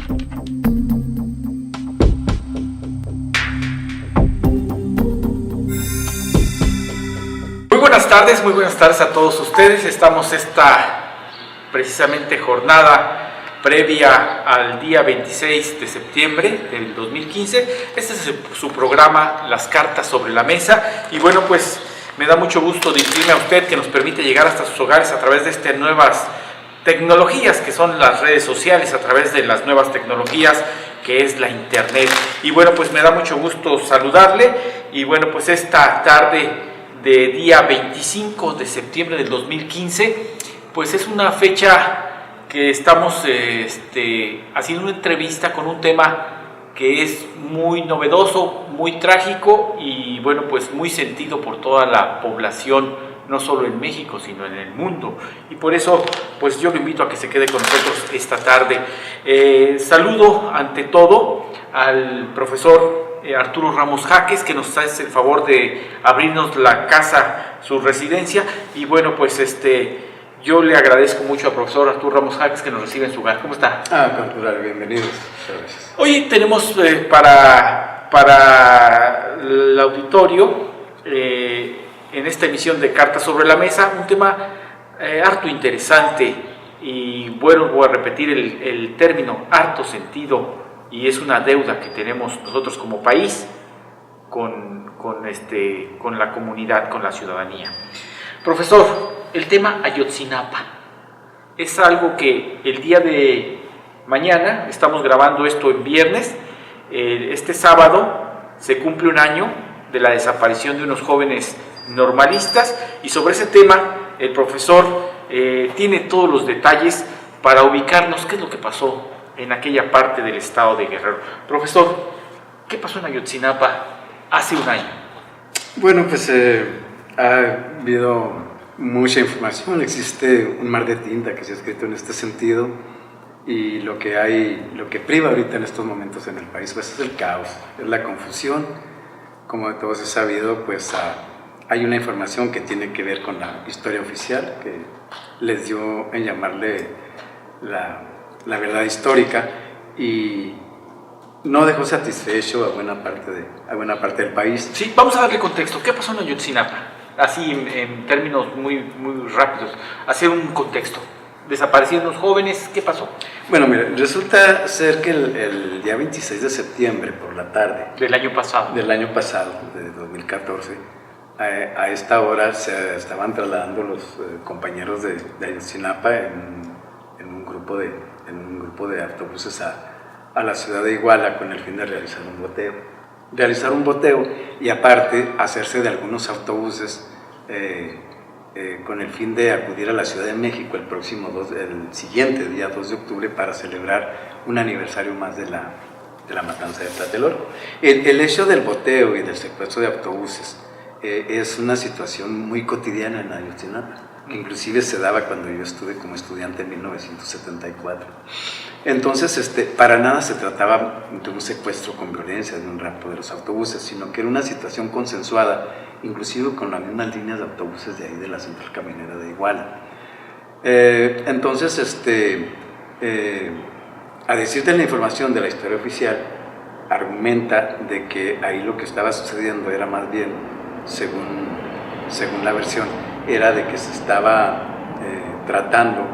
Muy buenas tardes a todos ustedes. Estamos precisamente jornada previa al día 26 de septiembre del 2015. Este es su programa Las Cartas sobre la Mesa, y bueno, pues me da mucho gusto dirigirme a usted, que nos permite llegar hasta sus hogares a través de estas nuevas tecnologías que son las redes sociales, a través de las nuevas tecnologías que es la internet. Y bueno, pues me da mucho gusto saludarle, y bueno, pues esta tarde de día 25 de septiembre del 2015, pues es una fecha que estamos haciendo una entrevista con un tema que es muy novedoso, muy trágico y bueno, pues muy sentido por toda la población, no solo en México, sino en el mundo. Y por eso, pues yo lo invito a que se quede con nosotros esta tarde. Saludo ante todo al profesor Arturo Ramos Jaques, que nos hace el favor de abrirnos la casa, su residencia, y bueno, pues yo le agradezco mucho al profesor Arturo Ramos Jaques que nos recibe en su hogar. ¿Cómo está? Cultural, bienvenidos. Muchas gracias. Hoy tenemos para el auditorio, en esta emisión de Cartas sobre la Mesa, un tema harto interesante, y bueno, voy a repetir el término, harto sentido, y es una deuda que tenemos nosotros como país con la comunidad, con la ciudadanía. Profesor, el tema Ayotzinapa es algo que el día de mañana, estamos grabando esto en viernes, este sábado se cumple un año de la desaparición de unos jóvenes normalistas, y sobre ese tema el profesor tiene todos los detalles para ubicarnos qué es lo que pasó en aquella parte del estado de Guerrero. Profesor, ¿qué pasó en Ayotzinapa hace un año? Bueno, pues ha habido mucha información, existe un mar de tinta que se ha escrito en este sentido, y lo que priva ahorita en estos momentos en el país, pues es el caos, es la confusión. Como de todos es sabido, pues hay una información que tiene que ver con la historia oficial, que les dio en llamarle la verdad histórica, y no dejó satisfecho a buena parte del país. Sí, vamos a darle contexto. ¿Qué pasó en Ayotzinapa? Así en términos muy, muy rápidos, hacer un contexto. Desaparecieron los jóvenes, ¿qué pasó? Bueno, mira, resulta ser que el día 26 de septiembre por la tarde del año pasado, de 2014, a esta hora se estaban trasladando los compañeros de Ayotzinapa en un grupo de autobuses a la ciudad de Iguala, con el fin de realizar un boteo y aparte hacerse de algunos autobuses con el fin de acudir a la Ciudad de México el siguiente día 2 de octubre para celebrar un aniversario más de la matanza de Tlatelolco. El hecho del boteo y del secuestro de autobuses es una situación muy cotidiana en Ayotzinapa, que inclusive se daba cuando yo estuve como estudiante en 1974. Entonces, para nada se trataba de un secuestro con violencia, de un rapto de los autobuses, sino que era una situación consensuada, inclusive con las mismas líneas de autobuses de ahí de la central camionera de Iguala. Entonces, a decir de la información de la historia oficial, argumenta de que ahí lo que estaba sucediendo era más bien, según la versión, era de que se estaba tratando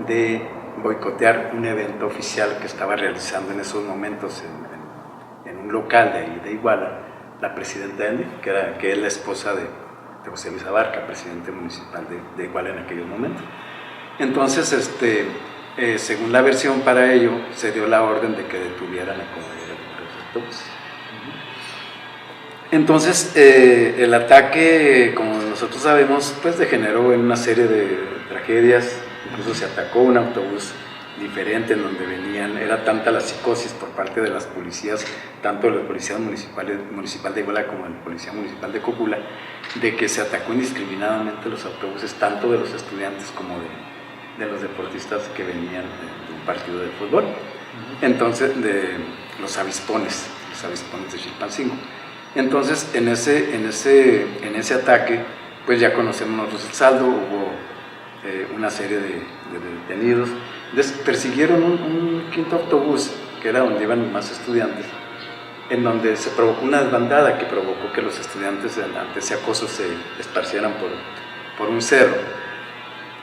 de boicotear un evento oficial que estaba realizando en esos momentos en un local de ahí de Iguala la presidenta Ende, que es la esposa de José Luis Abarca, presidente municipal de Iguala en aquellos momentos. Entonces, según la versión, para ello se dio la orden de que detuvieran a como los autobuses. Entonces, el ataque, como nosotros sabemos, pues degeneró en una serie de tragedias. Incluso se atacó un autobús diferente en donde venían, era tanta la psicosis por parte de las policías, tanto de la policía municipal de Iguala como de la policía municipal de Cocula, de que se atacó indiscriminadamente los autobuses, tanto de los estudiantes como de los deportistas que venían de un partido de fútbol. Entonces, de los avispones de Chilpancingo. Entonces, en ese ataque, pues ya conocemos nosotros el saldo, hubo una serie de detenidos. Persiguieron un quinto autobús que era donde iban más estudiantes, en donde se provocó una desbandada que provocó que los estudiantes ante ese acoso se esparcieran por un cerro.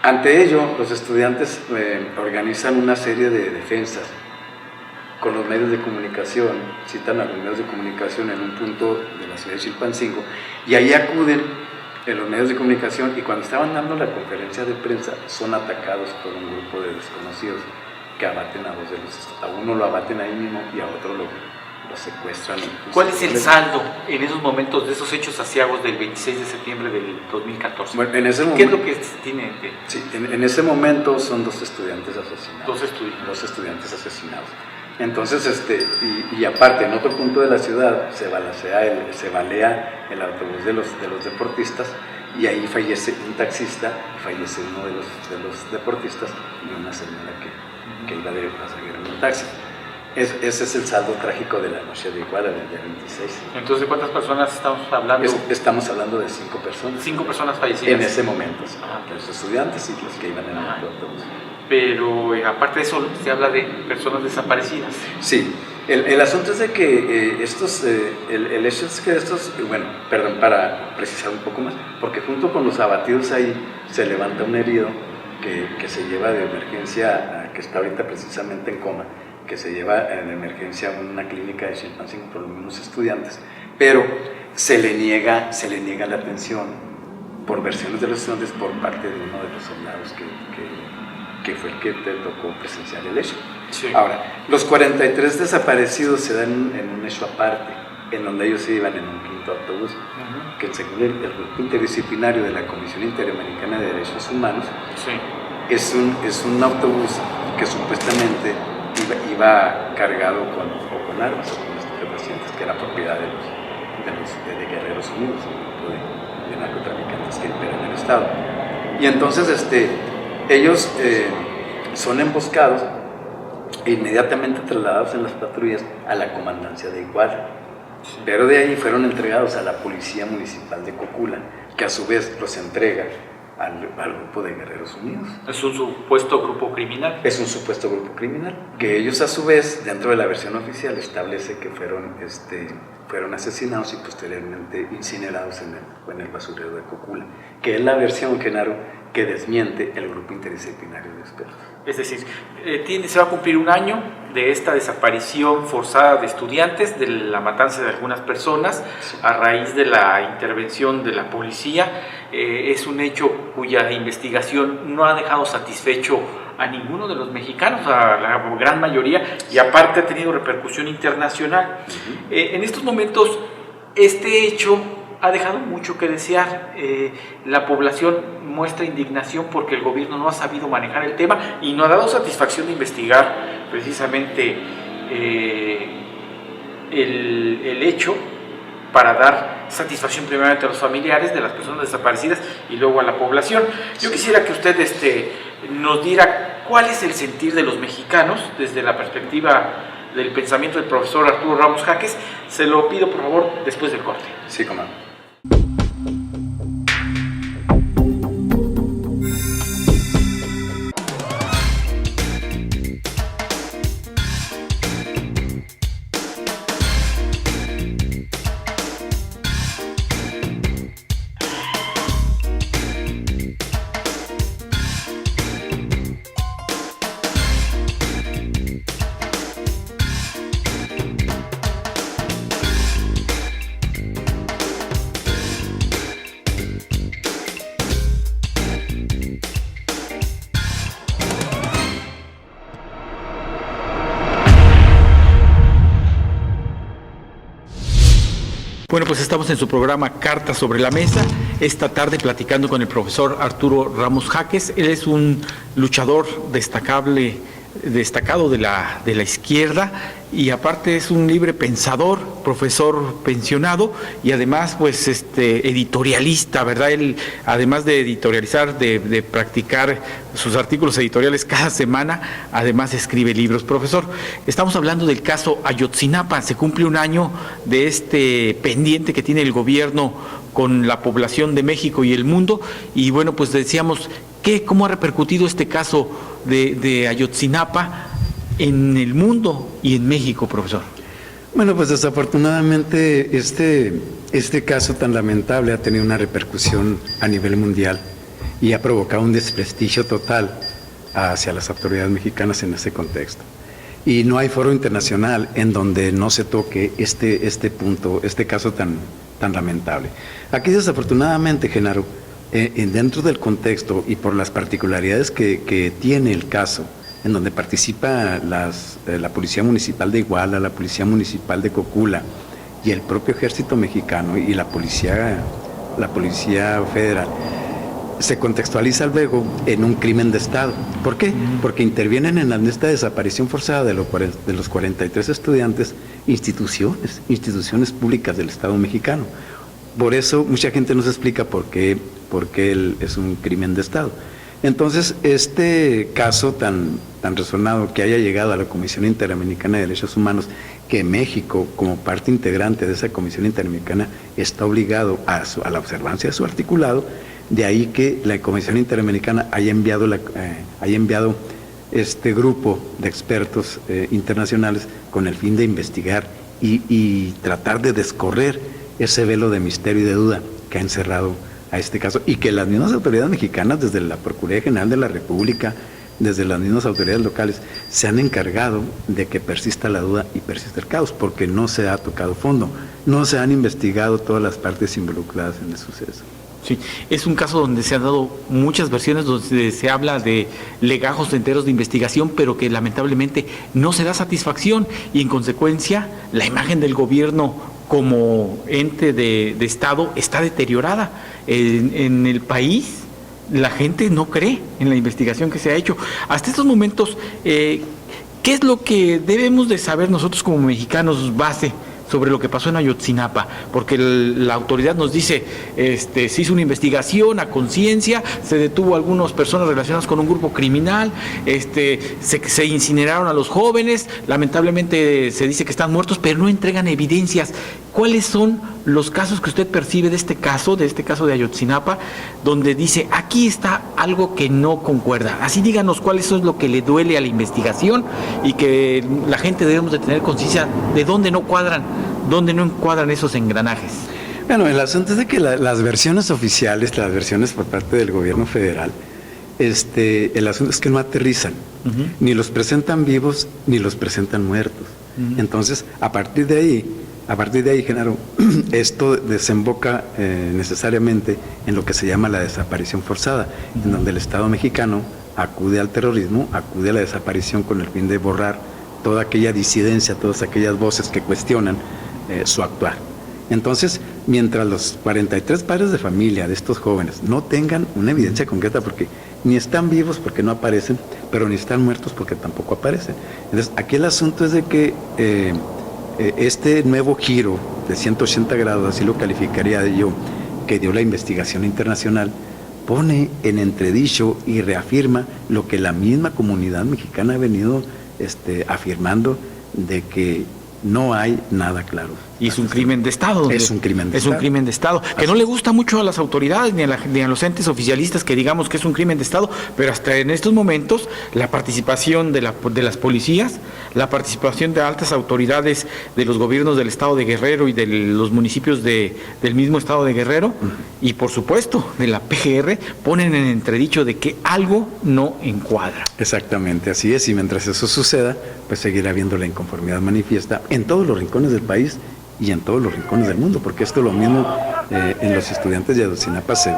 Ante ello, los estudiantes organizan una serie de defensas con los medios de comunicación, citan a los medios de comunicación en un punto de la ciudad de Chilpancingo, y ahí acuden los medios de comunicación, y cuando estaban dando la conferencia de prensa son atacados por un grupo de desconocidos que abaten a dos de los estudiantes. A uno lo abaten ahí mismo y a otro lo secuestran. ¿Cuál es el saldo en esos momentos de esos hechos aciagos del 26 de septiembre del 2014? Bueno, en ese ¿Qué es momento, lo que tiene? sí, en ese momento son dos estudiantes asesinados. Dos estudiantes asesinados. Entonces, y aparte, en otro punto de la ciudad se balea el autobús de los deportistas, y ahí fallece un taxista, fallece uno de los deportistas y una señora que iba de pasajero en un taxi. Ese es el saldo trágico de la noche de Iguala del día 26. Entonces, ¿de cuántas personas estamos hablando? Estamos hablando de 5 personas. 5 personas fallecidas. En ese momento, sí. Los estudiantes y los que iban en el autobús. Pero aparte de eso, se habla de personas desaparecidas. Sí, el asunto es de que el hecho es que para precisar un poco más, porque junto con los abatidos ahí se levanta un herido que se lleva de emergencia, que está ahorita precisamente en coma, que se lleva de emergencia a una clínica de Chilpancingo por los mismos estudiantes, pero se le niega la atención por versiones de los estudiantes por parte de uno de los soldados que fue el que te tocó presenciar el hecho. Sí. Ahora, los 43 desaparecidos se dan en un hecho aparte, en donde ellos se iban en un quinto autobús, que según el grupo interdisciplinario de la Comisión Interamericana de Derechos Humanos, sí, es un autobús que supuestamente iba cargado con armas o con estupefacientes, que era propiedad de Guerreros Unidos, un grupo de narcotraficantes que operan en el estado. Y entonces ellos son emboscados e inmediatamente trasladados en las patrullas a la comandancia de Iguala. Sí. Pero de ahí fueron entregados a la Policía Municipal de Cocula, que a su vez los entrega al grupo de Guerreros Unidos. ¿Es un supuesto grupo criminal? Es un supuesto grupo criminal, que ellos a su vez, dentro de la versión oficial, establece que fueron asesinados y posteriormente incinerados en el basurero de Cocula, que es la versión, Genaro, que desmiente el grupo interdisciplinario de expertos. Es decir, se va a cumplir un año de esta desaparición forzada de estudiantes, de la matanza de algunas personas, sí, a raíz de la intervención de la policía. Es un hecho cuya investigación no ha dejado satisfecho a ninguno de los mexicanos, a la gran mayoría, y aparte ha tenido repercusión internacional. En estos momentos, este hecho ha dejado mucho que desear. La población muestra indignación porque el gobierno no ha sabido manejar el tema y no ha dado satisfacción de investigar precisamente el hecho, para dar satisfacción primeramente a los familiares de las personas desaparecidas y luego a la población. Yo quisiera que usted nos diera cuál es el sentir de los mexicanos desde la perspectiva del pensamiento del profesor Arturo Ramos Jáquez. Se lo pido por favor después del corte. Sí, cómo no. Bueno, pues estamos en su programa Cartas sobre la Mesa, esta tarde platicando con el profesor Arturo Ramos Jáquez. Él es un luchador destacado de la izquierda, y aparte es un libre pensador, profesor pensionado y además pues editorialista, ¿verdad? Él, además de editorializar, de practicar sus artículos editoriales cada semana, además escribe libros. Profesor, estamos hablando del caso Ayotzinapa. Se cumple un año de este pendiente que tiene el gobierno con la población de México y el mundo, y bueno, pues decíamos, ¿cómo ha repercutido este caso de Ayotzinapa en el mundo y en México, profesor? Bueno, pues desafortunadamente este caso tan lamentable ha tenido una repercusión a nivel mundial y ha provocado un desprestigio total hacia las autoridades mexicanas en ese contexto. Y no hay foro internacional en donde no se toque este punto, este caso tan lamentable. Aquí desafortunadamente, Genaro, dentro del contexto y por las particularidades que tiene el caso, en donde participa la Policía Municipal de Iguala, la Policía Municipal de Cocula y el propio Ejército Mexicano y la Policía Federal, se contextualiza luego en un crimen de Estado. ¿Por qué? Porque intervienen en esta desaparición forzada de los 43 estudiantes instituciones públicas del Estado mexicano. Por eso mucha gente nos explica por qué es un crimen de Estado. Entonces, este caso tan resonado que haya llegado a la Comisión Interamericana de Derechos Humanos, que México, como parte integrante de esa Comisión Interamericana, está obligado a la observancia de su articulado, de ahí que la Comisión Interamericana haya enviado este grupo de expertos internacionales con el fin de investigar y tratar de descorrer ese velo de misterio y de duda que ha encerrado a este caso, y que las mismas autoridades mexicanas, desde la Procuraduría General de la República, desde las mismas autoridades locales, se han encargado de que persista la duda y persista el caos, porque no se ha tocado fondo, no se han investigado todas las partes involucradas en el suceso. Sí, es un caso donde se han dado muchas versiones, donde se habla de legajos enteros de investigación, pero que lamentablemente no se da satisfacción, y en consecuencia la imagen del gobierno como ente de Estado está deteriorada. En el país la gente no cree en la investigación que se ha hecho. Hasta estos momentos, ¿qué es lo que debemos de saber nosotros como mexicanos base sobre lo que pasó en Ayotzinapa? Porque la autoridad nos dice, se hizo una investigación a conciencia, se detuvo a algunas personas relacionadas con un grupo criminal, se incineraron a los jóvenes, lamentablemente se dice que están muertos, pero no entregan evidencias. ¿Cuáles son los casos que usted percibe de este caso de Ayotzinapa, donde dice, aquí está algo que no concuerda? Así díganos cuáles es lo que le duele a la investigación, y que la gente debemos de tener conciencia de dónde no encuadran esos engranajes. Bueno, el asunto es de que las versiones oficiales, las versiones por parte del gobierno federal, el asunto es que no aterrizan, ni los presentan vivos ni los presentan muertos. Entonces, a partir de ahí, Genaro, esto desemboca necesariamente en lo que se llama la desaparición forzada, en donde el Estado mexicano acude al terrorismo, acude a la desaparición con el fin de borrar toda aquella disidencia, todas aquellas voces que cuestionan su actuar. Entonces, mientras los 43 padres de familia de estos jóvenes no tengan una evidencia concreta, porque ni están vivos porque no aparecen, pero ni están muertos porque tampoco aparecen. Entonces, aquí el asunto es de que este nuevo giro de 180 grados, así lo calificaría yo, que dio la investigación internacional, pone en entredicho y reafirma lo que la misma comunidad mexicana ha venido afirmando, de que no hay nada claro. Y es un crimen de Estado. Es un crimen de Estado. Es un crimen de Estado, que no le gusta mucho a las autoridades ni a los entes oficialistas que digamos que es un crimen de Estado, pero hasta en estos momentos la participación de las policías, la participación de altas autoridades de los gobiernos del Estado de Guerrero y de los municipios del mismo Estado de Guerrero, y por supuesto de la PGR, ponen en entredicho de que algo no encuadra. Exactamente, así es, y mientras eso suceda, pues seguirá habiendo la inconformidad manifiesta en todos los rincones del país y en todos los rincones del mundo, porque esto es lo mismo en los estudiantes de Ayotzinapa, se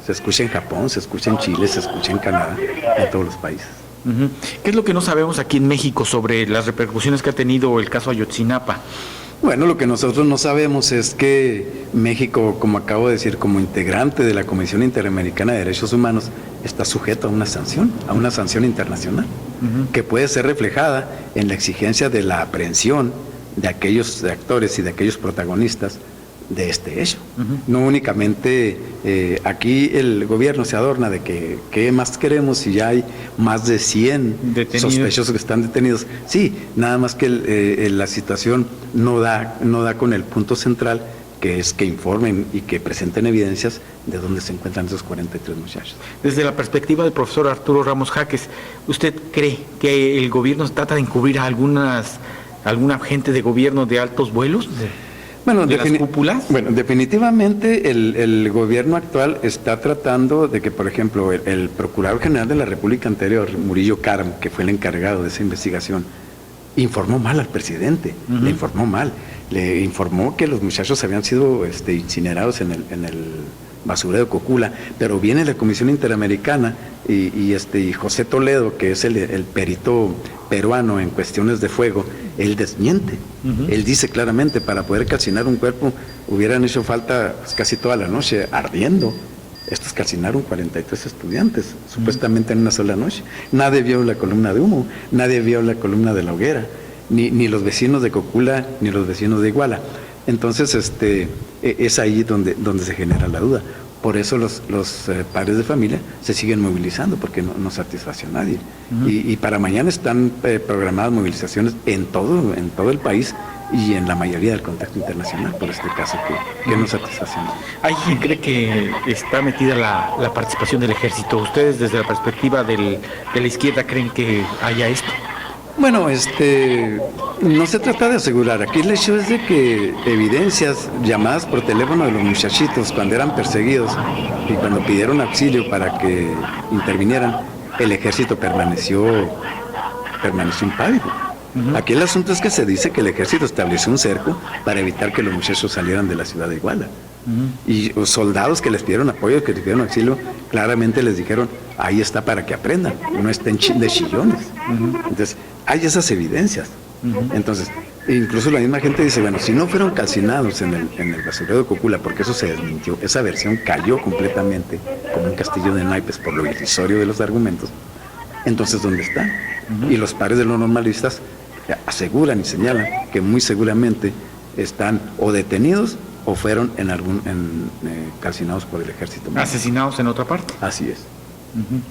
escucha en Japón, se escucha en Chile, se escucha en Canadá, en todos los países. ¿Qué es lo que no sabemos aquí en México sobre las repercusiones que ha tenido el caso Ayotzinapa? Bueno, lo que nosotros no sabemos es que México, como acabo de decir, como integrante de la Comisión Interamericana de Derechos Humanos, está sujeto a una sanción internacional, que puede ser reflejada en la exigencia de la aprehensión de aquellos actores y de aquellos protagonistas de este hecho. No únicamente aquí el gobierno se adorna de que ¿qué más queremos si ya hay más de 100 sospechosos que están detenidos? Sí, nada más que la situación no da con el punto central, que es que informen y que presenten evidencias de dónde se encuentran esos 43 muchachos. Desde la perspectiva del profesor Arturo Ramos Jáquez, ¿usted cree que el gobierno trata de encubrir a alguna gente de gobierno de altos vuelos? Bueno, ¿De las cúpulas? Bueno, definitivamente el gobierno actual está tratando de que, por ejemplo, el Procurador General de la República anterior, Murillo Karam, que fue el encargado de esa investigación, informó mal al presidente, le informó mal. Le informó que los muchachos habían sido incinerados en el basurero de Cocula, pero viene la Comisión Interamericana y José Toledo, que es el perito peruano en cuestiones de fuego, él desmiente. Él dice claramente, para poder calcinar un cuerpo hubieran hecho falta casi toda la noche ardiendo. Estos calcinaron 43 estudiantes, supuestamente en una sola noche. Nadie vio la columna de humo, nadie vio la columna de la hoguera, ni los vecinos de Cocula, ni los vecinos de Iguala. Entonces, es ahí donde se genera la duda. Por eso los padres de familia se siguen movilizando, porque no satisface a nadie. Y para mañana están programadas movilizaciones en todo el país y en la mayoría del contexto internacional, por este caso que no satisface a nadie. ¿Hay quien cree que está metida la participación del ejército? ¿Ustedes desde la perspectiva de la izquierda creen que haya esto? Bueno, no se trata de asegurar. Aquí el hecho es de que evidencias, llamadas por teléfono de los muchachitos cuando eran perseguidos y cuando pidieron auxilio para que intervinieran, el ejército permaneció impávido. Aquí el asunto es que se dice que el ejército estableció un cerco para evitar que los muchachos salieran de la ciudad de Iguala. Y los soldados que les pidieron apoyo, que les pidieron auxilio, claramente les dijeron, ahí está para que aprendan, no estén de chillones. Entonces, hay esas evidencias. Entonces, incluso la misma gente dice, bueno, si no fueron calcinados en el basurero de Cocula, porque eso se desmintió, esa versión cayó completamente como un castillo de naipes por lo irrisorio de los argumentos, entonces, ¿dónde están? Y los padres de los normalistas aseguran y señalan que muy seguramente están o detenidos o fueron calcinados por el ejército. ¿Asesinados en otra parte? Así es.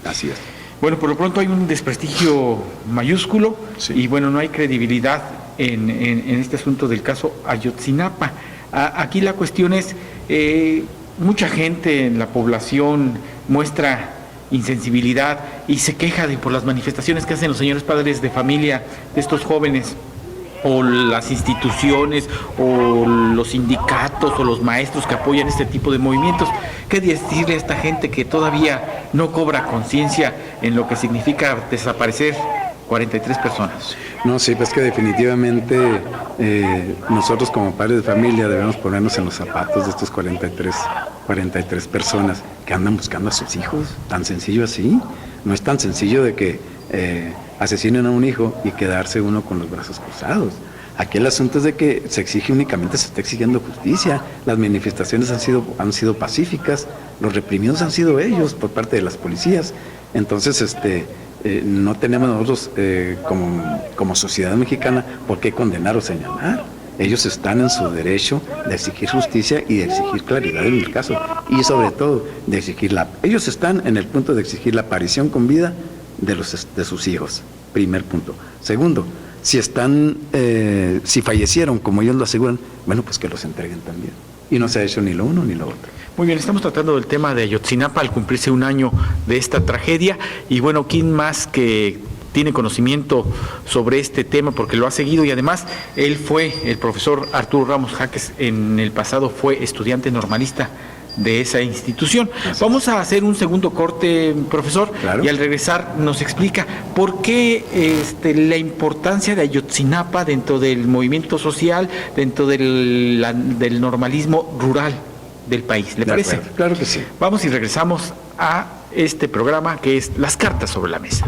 Así es. Bueno, por lo pronto hay un desprestigio mayúsculo, sí. Y bueno, no hay credibilidad en este asunto del caso Ayotzinapa. Aquí la cuestión es, mucha gente en la población muestra insensibilidad y se queja por las manifestaciones que hacen los señores padres de familia de estos jóvenes, o las instituciones, o los sindicatos, o los maestros que apoyan este tipo de movimientos. ¿Qué decirle a esta gente que todavía no cobra conciencia en lo que significa desaparecer 43 personas? No, sí, pues que definitivamente nosotros como padres de familia debemos ponernos en los zapatos de estos 43 personas que andan buscando a sus hijos. Tan sencillo así. No es tan sencillo de que asesinen a un hijo y quedarse uno con los brazos cruzados. Aquí el asunto es de que se está exigiendo justicia. Las manifestaciones han sido pacíficas, los reprimidos han sido ellos por parte de las policías. Entonces, no tenemos nosotros como sociedad mexicana por qué condenar o señalar. Ellos están en su derecho de exigir justicia y de exigir claridad en el caso. Y sobre todo, de exigir ellos están en el punto de exigir la aparición con vida de sus hijos. Primer punto. Segundo, si fallecieron, como ellos lo aseguran, bueno, pues que los entreguen también. Y no se ha hecho ni lo uno ni lo otro. Muy bien, estamos tratando del tema de Ayotzinapa al cumplirse un año de esta tragedia. Y bueno, ¿quién más que tiene conocimiento sobre este tema porque lo ha seguido? Y además, el profesor Arturo Ramos Jáquez, en el pasado fue estudiante normalista de esa institución. Vamos a hacer un segundo corte, profesor, claro. Y al regresar nos explica por qué la importancia de Ayotzinapa dentro del movimiento social, dentro del normalismo rural del país. ¿Le parece? Acuerdo. Claro que sí. Vamos y regresamos a este programa que es Las Cartas sobre la Mesa.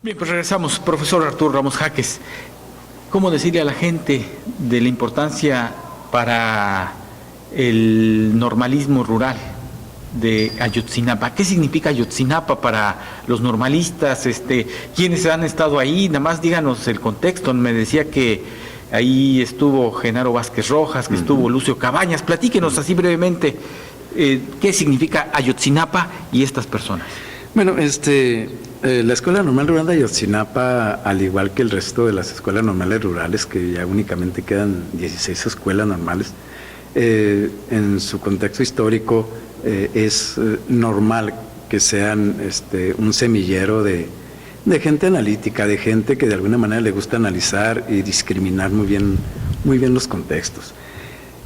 Bien, pues regresamos. Profesor Arturo Ramos Jáquez, ¿cómo decirle a la gente de la importancia para el normalismo rural de Ayotzinapa? ¿Qué significa Ayotzinapa para los normalistas? ¿Quiénes han estado ahí? Nada más díganos el contexto. Me decía que ahí estuvo Genaro Vázquez Rojas, que estuvo Lucio Cabañas. Platíquenos así brevemente qué significa Ayotzinapa y estas personas. Bueno, la Escuela Normal Rural de Ayotzinapa, al igual que el resto de las escuelas normales rurales, que ya únicamente quedan 16 escuelas normales, en su contexto histórico es normal que sean un semillero de gente analítica, de gente que de alguna manera le gusta analizar y discriminar muy bien los contextos.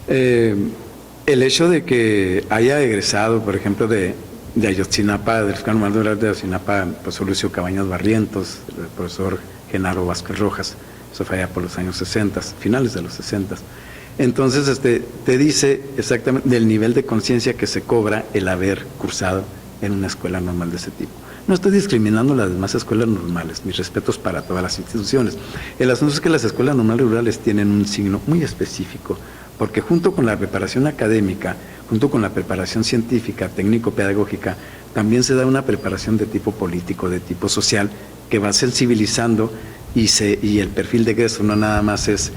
El hecho de que haya egresado, por ejemplo, de Ayotzinapa, del Escuela Normal Rural de Ayotzinapa, el profesor Lucio Cabañas Barrientos, el profesor Genaro Vázquez Rojas, eso fue allá por los años 60, finales de los 60. Entonces, te dice exactamente del nivel de conciencia que se cobra el haber cursado en una escuela normal de ese tipo. No estoy discriminando las demás escuelas normales, mis respetos para todas las instituciones. El asunto es que las escuelas normales rurales tienen un signo muy específico, porque junto con la preparación académica, junto con la preparación científica, técnico-pedagógica, también se da una preparación de tipo político, de tipo social, que va sensibilizando y el perfil de egreso no nada más es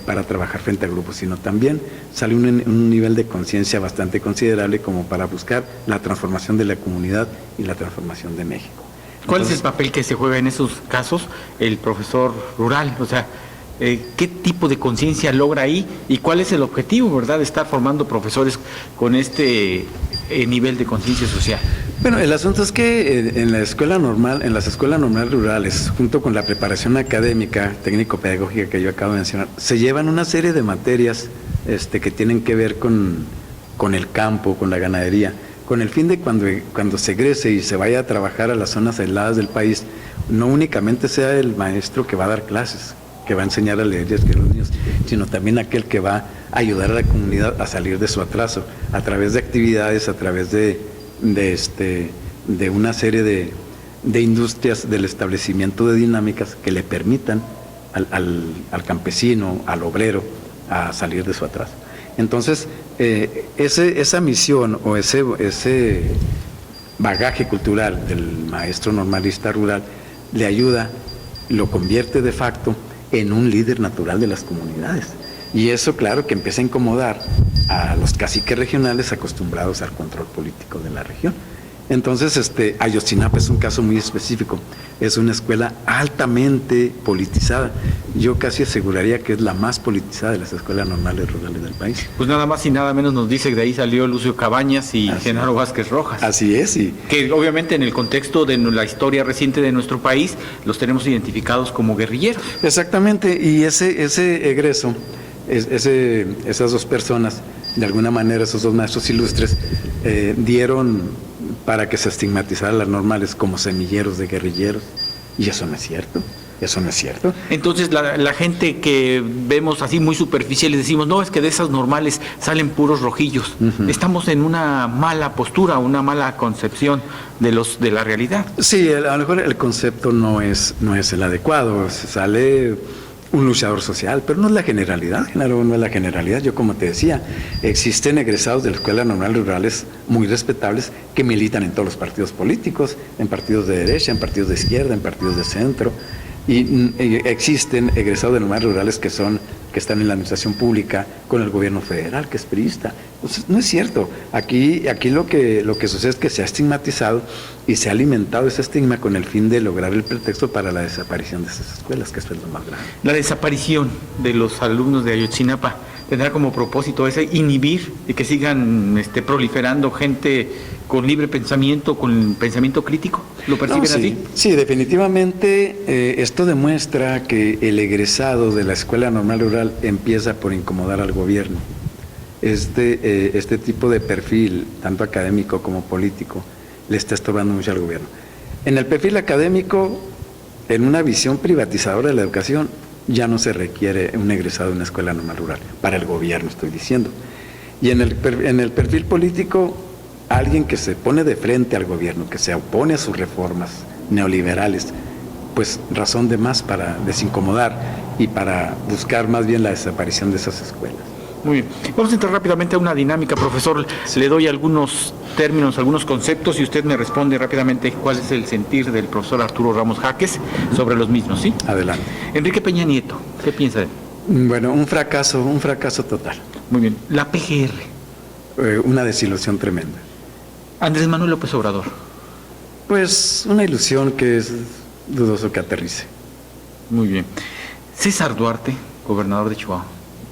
para trabajar frente a grupos, sino también sale un nivel de conciencia bastante considerable como para buscar la transformación de la comunidad y la transformación de México. ¿Cuál es el papel que se juega en esos casos el profesor rural? O sea, ¿qué tipo de conciencia logra ahí y cuál es el objetivo, verdad, de estar formando profesores con este nivel de conciencia social? Bueno, el asunto es que en las escuelas normales rurales, junto con la preparación académica, técnico-pedagógica que yo acabo de mencionar, se llevan una serie de materias que tienen que ver con el campo, con la ganadería, con el fin de cuando se egrese y se vaya a trabajar a las zonas aisladas del país, no únicamente sea el maestro que va a dar clases, que va a enseñar a leer y a escribir a los niños, sino también aquel que va a ayudar a la comunidad a salir de su atraso, a través de actividades, a través de una serie de industrias, del establecimiento de dinámicas que le permitan al campesino, al obrero, a salir de su atraso. Entonces, esa misión o ese bagaje cultural del maestro normalista rural le ayuda, lo convierte de facto en un líder natural de las comunidades. Y eso, claro, que empieza a incomodar a los caciques regionales acostumbrados al control político de la región. Entonces, Ayotzinapa es un caso muy específico. Es una escuela altamente politizada. Yo casi aseguraría que es la más politizada de las escuelas normales rurales del país. Pues nada más y nada menos nos dice que de ahí salió Lucio Cabañas y Genaro Vázquez Rojas. Así es. Y que obviamente en el contexto de la historia reciente de nuestro país los tenemos identificados como guerrilleros. Exactamente, y ese egreso, esas dos personas, de alguna manera esos dos maestros ilustres, dieron para que se estigmatizaran las normales como semilleros de guerrilleros, y eso no es cierto. Eso no es cierto. Entonces la gente que vemos así muy superficial les decimos, no, es que de esas normales salen puros rojillos. Estamos en una mala postura, una mala concepción de la realidad. Sí, a lo mejor el concepto no es el adecuado. Sale un luchador social, pero no es la generalidad, Genaro, no es la generalidad. Yo, como te decía, existen egresados de la Escuela Normal Rurales muy respetables que militan en todos los partidos políticos, en partidos de derecha, en partidos de izquierda, en partidos de centro. Y existen egresados de normales rurales que están en la administración pública con el gobierno federal, que es priista. Entonces, no es cierto. Aquí lo que sucede es que se ha estigmatizado y se ha alimentado ese estigma con el fin de lograr el pretexto para la desaparición de esas escuelas, que eso es lo más grave. La desaparición de los alumnos de Ayotzinapa tendrá como propósito ese inhibir y que sigan proliferando gente con libre pensamiento, con pensamiento crítico. ¿Lo perciben así? Sí, definitivamente esto demuestra que el egresado de la Escuela Normal Rural empieza por incomodar al gobierno. Este tipo de perfil, tanto académico como político, le está estorbando mucho al gobierno. En el perfil académico, en una visión privatizadora de la educación, ya no se requiere un egresado de una escuela normal rural, para el gobierno estoy diciendo. Y en el perfil político, alguien que se pone de frente al gobierno, que se opone a sus reformas neoliberales, pues razón de más para desincomodar y para buscar más bien la desaparición de esas escuelas. Muy bien. Vamos a entrar rápidamente a una dinámica, profesor. Le doy algunos términos, algunos conceptos y usted me responde rápidamente cuál es el sentir del profesor Arturo Ramos Jáquez sobre los mismos, ¿sí? Adelante. Enrique Peña Nieto, ¿qué piensa de él? Bueno, un fracaso total. Muy bien. La PGR. Una desilusión tremenda. Andrés Manuel López Obrador. Pues una ilusión que es dudoso que aterrice. Muy bien. César Duarte, gobernador de Chihuahua.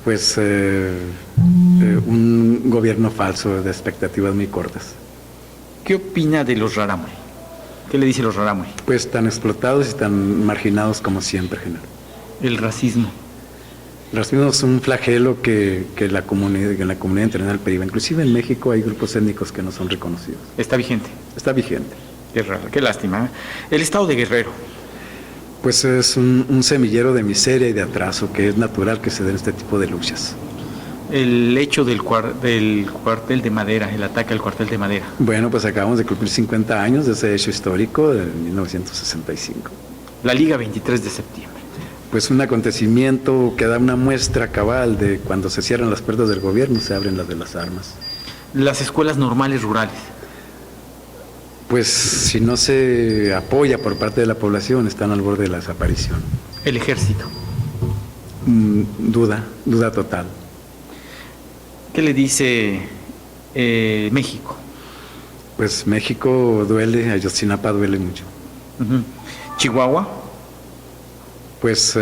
Pues un gobierno falso de expectativas muy cortas. ¿Qué opina de los rarámuri? ¿Qué le dice los rarámuri? Pues tan explotados y tan marginados como siempre, general. El racismo. El racismo es un flagelo que la comunidad internacional priva. Inclusive en México hay grupos étnicos que no son reconocidos. Está vigente. Está vigente. Qué raro, qué lástima. El estado de Guerrero. Pues es un semillero de miseria y de atraso que es natural que se den este tipo de luchas. El hecho del cuartel de Madera, el ataque al cuartel de Madera. Bueno, pues acabamos de cumplir 50 años de ese hecho histórico de 1965. La Liga 23 de septiembre. Pues un acontecimiento que da una muestra cabal de cuando se cierran las puertas del gobierno, se abren las de las armas. Las escuelas normales rurales. Pues si no se apoya por parte de la población, están al borde de la desaparición. El ejército. Duda total. ¿Qué le dice México? Pues México duele, Ayotzinapa duele mucho. Chihuahua. Pues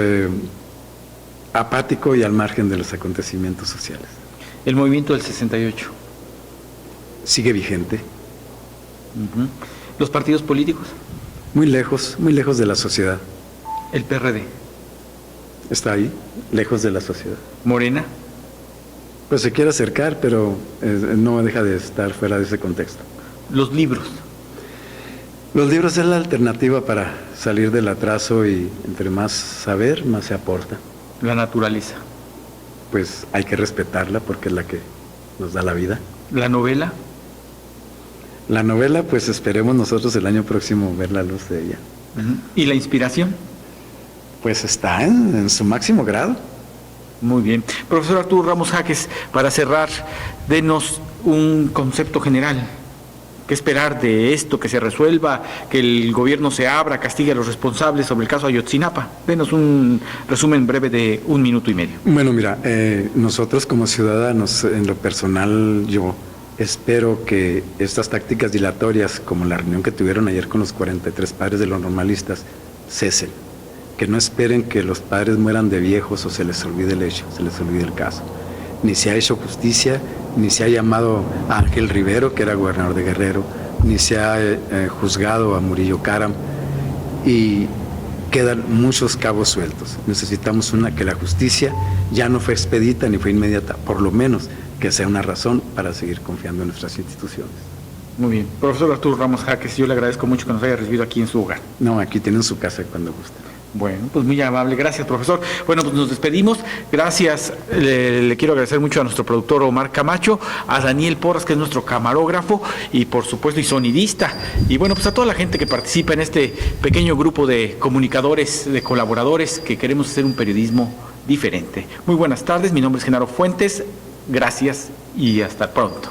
apático y al margen de los acontecimientos sociales. El movimiento del 68. Sigue vigente. Los partidos políticos. Muy lejos de la sociedad. El PRD. Está ahí, lejos de la sociedad. Morena. Pues se quiere acercar, pero no deja de estar fuera de ese contexto. Los libros. Los libros es la alternativa para salir del atraso y entre más saber, más se aporta. La naturaleza. Pues hay que respetarla porque es la que nos da la vida. La novela. La novela, pues esperemos nosotros el año próximo ver la luz de ella. ¿Y la inspiración? Pues está en su máximo grado. Muy bien. Profesor Arturo Ramos Jáquez, para cerrar, denos un concepto general. ¿Qué esperar de esto, que se resuelva, que el gobierno se abra, castigue a los responsables sobre el caso Ayotzinapa? Denos un resumen breve de 1 minuto y medio. Bueno, mira, nosotros como ciudadanos, en lo personal, yo espero que estas tácticas dilatorias, como la reunión que tuvieron ayer con los 43 padres de los normalistas, cesen. Que no esperen que los padres mueran de viejos o se les olvide el hecho, se les olvide el caso. Ni se ha hecho justicia, ni se ha llamado a Ángel Rivero, que era gobernador de Guerrero, ni se ha juzgado a Murillo Karam, y quedan muchos cabos sueltos. Necesitamos que la justicia ya no fue expedita ni fue inmediata, por lo menos que sea una razón para seguir confiando en nuestras instituciones. Muy bien. Profesor Arturo Ramos Jáquez, yo le agradezco mucho que nos haya recibido aquí en su hogar. No, aquí tienen su casa cuando gusten. Bueno, pues muy amable, gracias profesor. Bueno, pues nos despedimos, gracias, le quiero agradecer mucho a nuestro productor Omar Camacho, a Daniel Porras, que es nuestro camarógrafo y por supuesto y sonidista, y bueno, pues a toda la gente que participa en este pequeño grupo de comunicadores, de colaboradores que queremos hacer un periodismo diferente. Muy buenas tardes, mi nombre es Genaro Fuentes, gracias y hasta pronto.